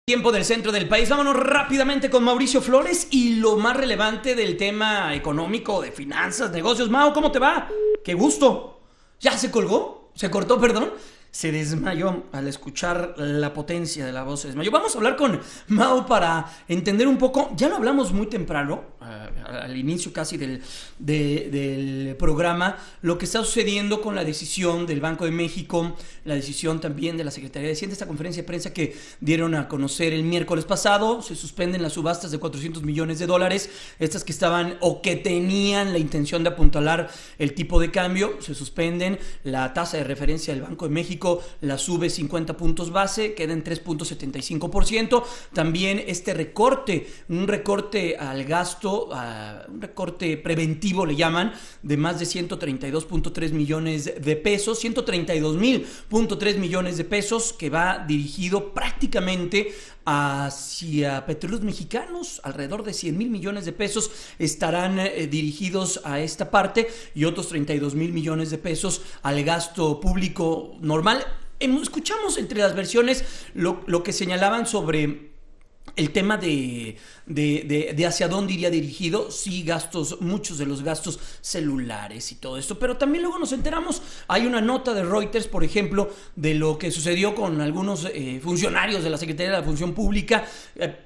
Tiempo del centro del país. Vámonos rápidamente con Mauricio Flores y lo más relevante del tema económico, de finanzas, negocios. Mau, ¿cómo te va? ¡Qué gusto! ¿Ya se colgó? ¿Se cortó, perdón? Se desmayó al escuchar la potencia de la voz. Se desmayó. Vamos a hablar con Mau para entender un poco. Ya lo hablamos muy temprano, al inicio casi del programa, lo que está sucediendo con la decisión del Banco de México, la decisión también de la Secretaría de Hacienda, esta conferencia de prensa que dieron a conocer el miércoles pasado. Se suspenden las subastas de $400 millones, estas que estaban o que tenían la intención de apuntalar el tipo de cambio, se suspenden. La tasa de referencia del Banco de México la sube 50 puntos base, queda en 3.75%. También este recorte, un recorte al gasto, un recorte preventivo le llaman, de más de 132.3 millones de pesos, 132.000.3 millones de pesos, que va dirigido prácticamente hacia petróleos mexicanos. Alrededor de 100,000 millones de pesos estarán dirigidos a esta parte y otros 32,000 millones de pesos al gasto público normal. Escuchamos entre las versiones lo que señalaban sobre el tema de hacia dónde iría dirigido. Sí, gastos, muchos de los gastos celulares y todo esto, pero también luego nos enteramos, hay una nota de Reuters, por ejemplo, de lo que sucedió con algunos funcionarios de la Secretaría de la Función Pública.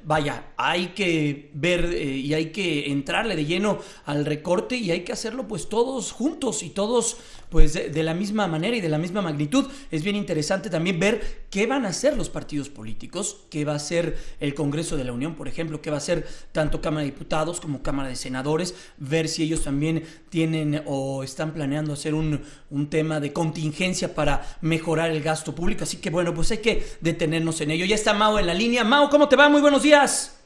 Vaya, hay que ver y hay que entrarle de lleno al recorte, y hay que hacerlo pues todos juntos y todos pues de la misma manera y de la misma magnitud. Es bien interesante también ver qué van a hacer los partidos políticos, qué va a hacer el Congreso de la Unión, por ejemplo, qué va a hacer tanto Cámara de Diputados como Cámara de Senadores, ver si ellos también tienen o están planeando hacer un tema de contingencia para mejorar el gasto público. Así que bueno, pues hay que detenernos en ello. Ya está Mau en la línea. Mau, ¿cómo te va? Muy buenos días.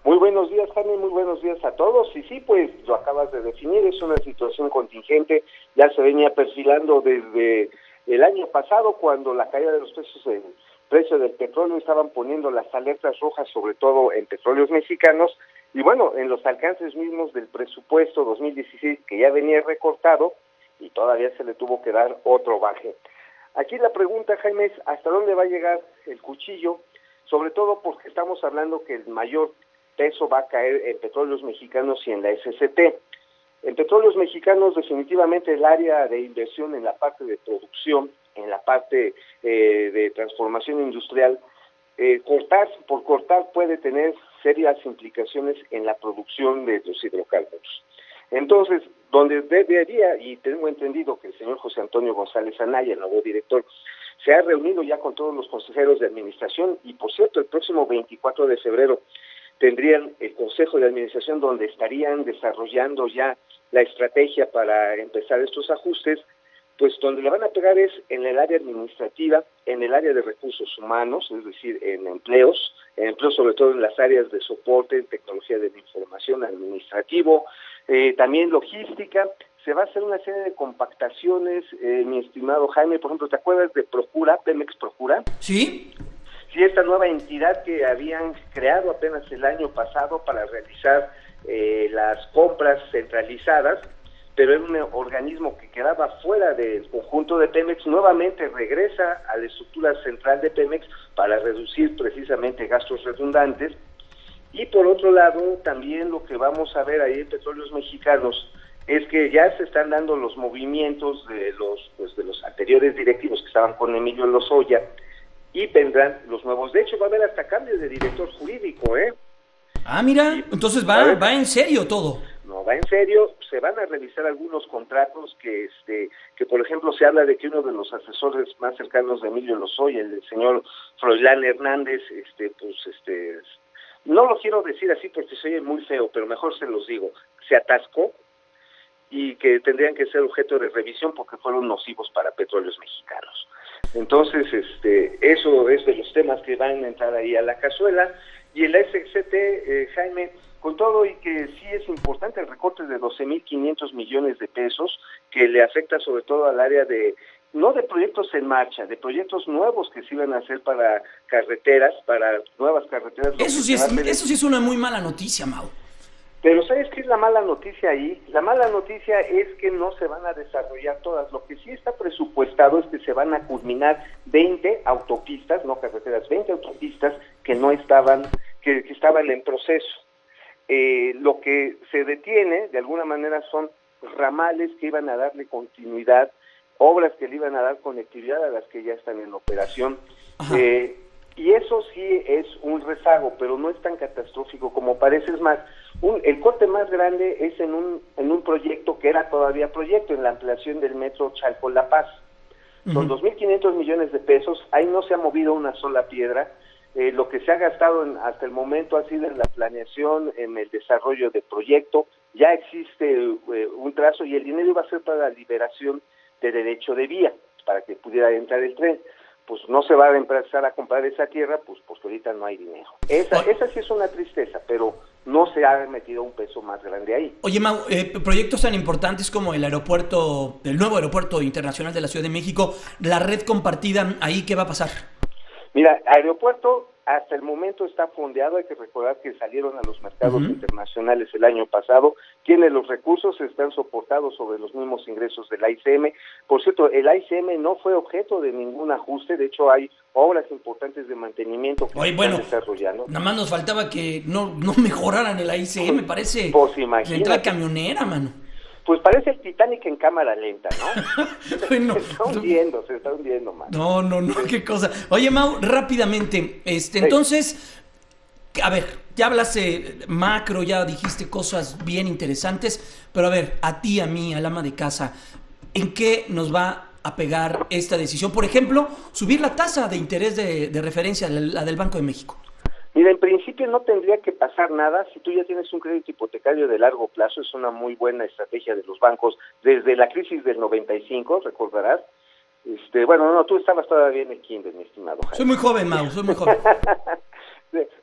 Muy buenos días, Jaime, muy buenos días a todos. Y sí, pues lo acabas de definir, es una situación contingente, ya se venía perfilando desde el año pasado, cuando la caída de los precios, el precio del petróleo, estaban poniendo las alertas rojas, sobre todo en petróleos mexicanos, y bueno, en los alcances mismos del presupuesto 2016, que ya venía recortado, y todavía se le tuvo que dar otro baje. Aquí la pregunta, Jaime, es ¿hasta dónde va a llegar el cuchillo? Sobre todo porque estamos hablando que el mayor peso va a caer en petróleos mexicanos y en la SCT. En petróleos mexicanos, definitivamente el área de inversión en la parte de producción, en la parte de transformación industrial, cortar puede tener serias implicaciones en la producción de los hidrocarburos. Entonces, donde debería, y tengo entendido que el señor José Antonio González Anaya, el nuevo director, se ha reunido ya con todos los consejeros de administración, y por cierto, el próximo 24 de febrero tendrían el Consejo de Administración, donde estarían desarrollando ya la estrategia para empezar estos ajustes. Pues donde le van a pegar es en el área administrativa, en el área de recursos humanos, es decir, en empleos sobre todo en las áreas de soporte, tecnología de la información, administrativo, también logística. Se va a hacer una serie de compactaciones, mi estimado Jaime. Por ejemplo, ¿te acuerdas de Procura, Pemex Procura? Sí. Sí, esta nueva entidad que habían creado apenas el año pasado para realizar las compras centralizadas, pero era un organismo que quedaba fuera del conjunto de Pemex. Nuevamente regresa a la estructura central de Pemex para reducir precisamente gastos redundantes. Y por otro lado, también lo que vamos a ver ahí en Petróleos Mexicanos es que ya se están dando los movimientos de los anteriores directivos que estaban con Emilio Lozoya, y vendrán los nuevos. De hecho, va a haber hasta cambios de director jurídico, Ah, mira, y entonces va en serio todo. No, va en serio. Se van a revisar algunos contratos que por ejemplo, se habla de que uno de los asesores más cercanos de Emilio Lozoya, el señor Froilán Hernández, no lo quiero decir así porque se oye muy feo, pero mejor se los digo, se atascó, y que tendrían que ser objeto de revisión porque fueron nocivos para petróleos mexicanos. Entonces, eso es de los temas que van a entrar ahí a la cazuela. Y el SXT, Jaime, con todo y que sí es importante el recorte de 12,500 millones de pesos, que le afecta sobre todo al área no de proyectos en marcha, de proyectos nuevos que se iban a hacer para carreteras, para nuevas carreteras. Eso sí es una muy mala noticia, Mau. Pero ¿sabes qué es la mala noticia ahí? La mala noticia es que no se van a desarrollar todas. Lo que sí está presupuestado es que se van a culminar 20 autopistas, no carreteras, 20 autopistas que no estaban, que estaban en proceso. Lo que se detiene, de alguna manera, son ramales que iban a darle continuidad, obras que le iban a dar conectividad a las que ya están en operación. Y eso sí es un rezago, pero no es tan catastrófico como parece. Es más, el corte más grande es en un proyecto que era todavía proyecto, en la ampliación del metro Chalco-La Paz. Son 2.500 millones de pesos, ahí no se ha movido una sola piedra. Lo que se ha gastado hasta el momento ha sido en la planeación, en el desarrollo de proyecto. Ya existe un trazo y el dinero iba a ser para la liberación de derecho de vía, para que pudiera entrar el tren. Pues no se va a empezar a comprar esa tierra, pues ahorita no hay dinero. Esa sí es una tristeza, pero no se ha metido un peso más grande ahí. Oye, Mau, proyectos tan importantes como el nuevo aeropuerto internacional de la Ciudad de México, la red compartida, ¿ahí qué va a pasar? Mira, aeropuerto hasta el momento está fondeado. Hay que recordar que salieron a los mercados internacionales el año pasado, tiene los recursos, están soportados sobre los mismos ingresos del AICM. Por cierto, el AICM no fue objeto de ningún ajuste, de hecho hay obras importantes de mantenimiento que se están desarrollando. Nada más nos faltaba que no mejoraran el AICM, parece pues imagínate. La camionera, mano. Pues parece el Titanic en cámara lenta, ¿no? Bueno, se está hundiendo, man. No, qué cosa. Oye, Mau, rápidamente, entonces, a ver, ya hablaste macro, ya dijiste cosas bien interesantes, pero a ver, a ti, a mí, al ama de casa, ¿en qué nos va a pegar esta decisión? Por ejemplo, subir la tasa de interés de referencia, la del Banco de México. Mira, en principio no tendría que pasar nada. Si tú ya tienes un crédito hipotecario de largo plazo, es una muy buena estrategia de los bancos. Desde la crisis del 95, recordarás. Bueno, no, tú estabas todavía en el kinder, mi estimado Jaime. Soy muy joven, Mau, soy muy joven.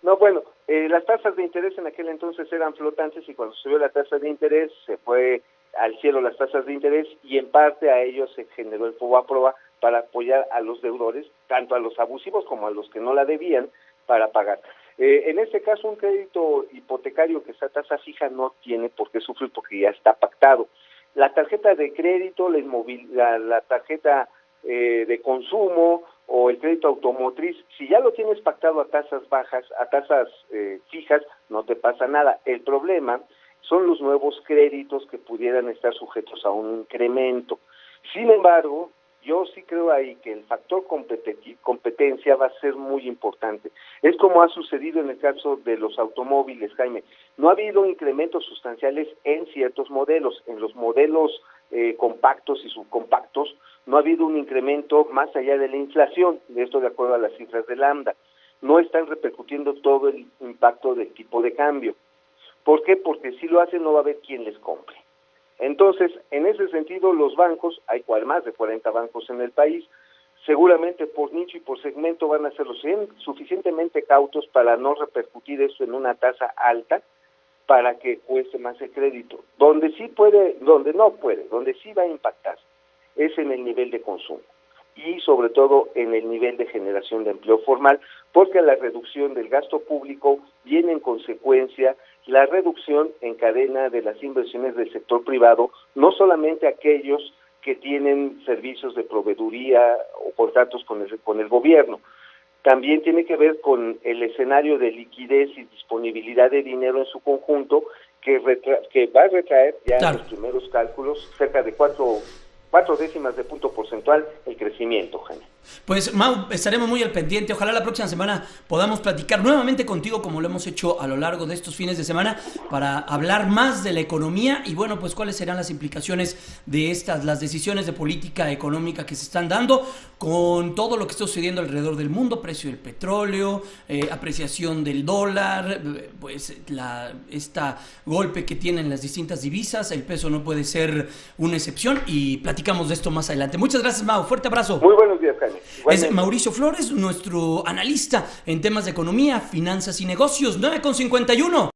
No, bueno, las tasas de interés en aquel entonces eran flotantes y cuando subió la tasa de interés se fue al cielo las tasas de interés y en parte a ellos se generó el FOBAPROA para apoyar a los deudores, tanto a los abusivos como a los que no la debían, para pagar. En este caso, un crédito hipotecario que está a tasa fija no tiene por qué sufrir porque ya está pactado. La tarjeta de crédito, la tarjeta de consumo o el crédito automotriz, si ya lo tienes pactado a tasas bajas, a tasas fijas, no te pasa nada. El problema son los nuevos créditos que pudieran estar sujetos a un incremento. Sin embargo, yo sí creo ahí que el factor competencia va a ser muy importante. Es como ha sucedido en el caso de los automóviles, Jaime. No ha habido incrementos sustanciales en ciertos modelos. En los modelos compactos y subcompactos no ha habido un incremento más allá de la inflación, de esto de acuerdo a las cifras de Lambda. No están repercutiendo todo el impacto del tipo de cambio. ¿Por qué? Porque si lo hacen no va a haber quien les compre. Entonces, en ese sentido, los bancos, hay más de 40 bancos en el país, seguramente por nicho y por segmento van a ser suficientemente cautos para no repercutir eso en una tasa alta para que cueste más el crédito. Donde sí puede, donde no puede, donde sí va a impactar es en el nivel de consumo y sobre todo en el nivel de generación de empleo formal, porque la reducción del gasto público viene en consecuencia la reducción en cadena de las inversiones del sector privado, no solamente aquellos que tienen servicios de proveeduría o contratos con el gobierno. También tiene que ver con el escenario de liquidez y disponibilidad de dinero en su conjunto, que va a retraer ya en los primeros cálculos cerca de 4 décimas de punto porcentual el crecimiento, Jaime. Pues, Mau, estaremos muy al pendiente. Ojalá la próxima semana podamos platicar nuevamente contigo como lo hemos hecho a lo largo de estos fines de semana para hablar más de la economía y, bueno, pues cuáles serán las implicaciones de las decisiones de política económica que se están dando con todo lo que está sucediendo alrededor del mundo, precio del petróleo, apreciación del dólar, pues esta golpe que tienen las distintas divisas. El peso no puede ser una excepción y platicamos de esto más adelante. Muchas gracias, Mau. Fuerte abrazo. Muy buenos días, Jaime. Es Mauricio Flores, nuestro analista en temas de economía, finanzas y negocios. 9:51.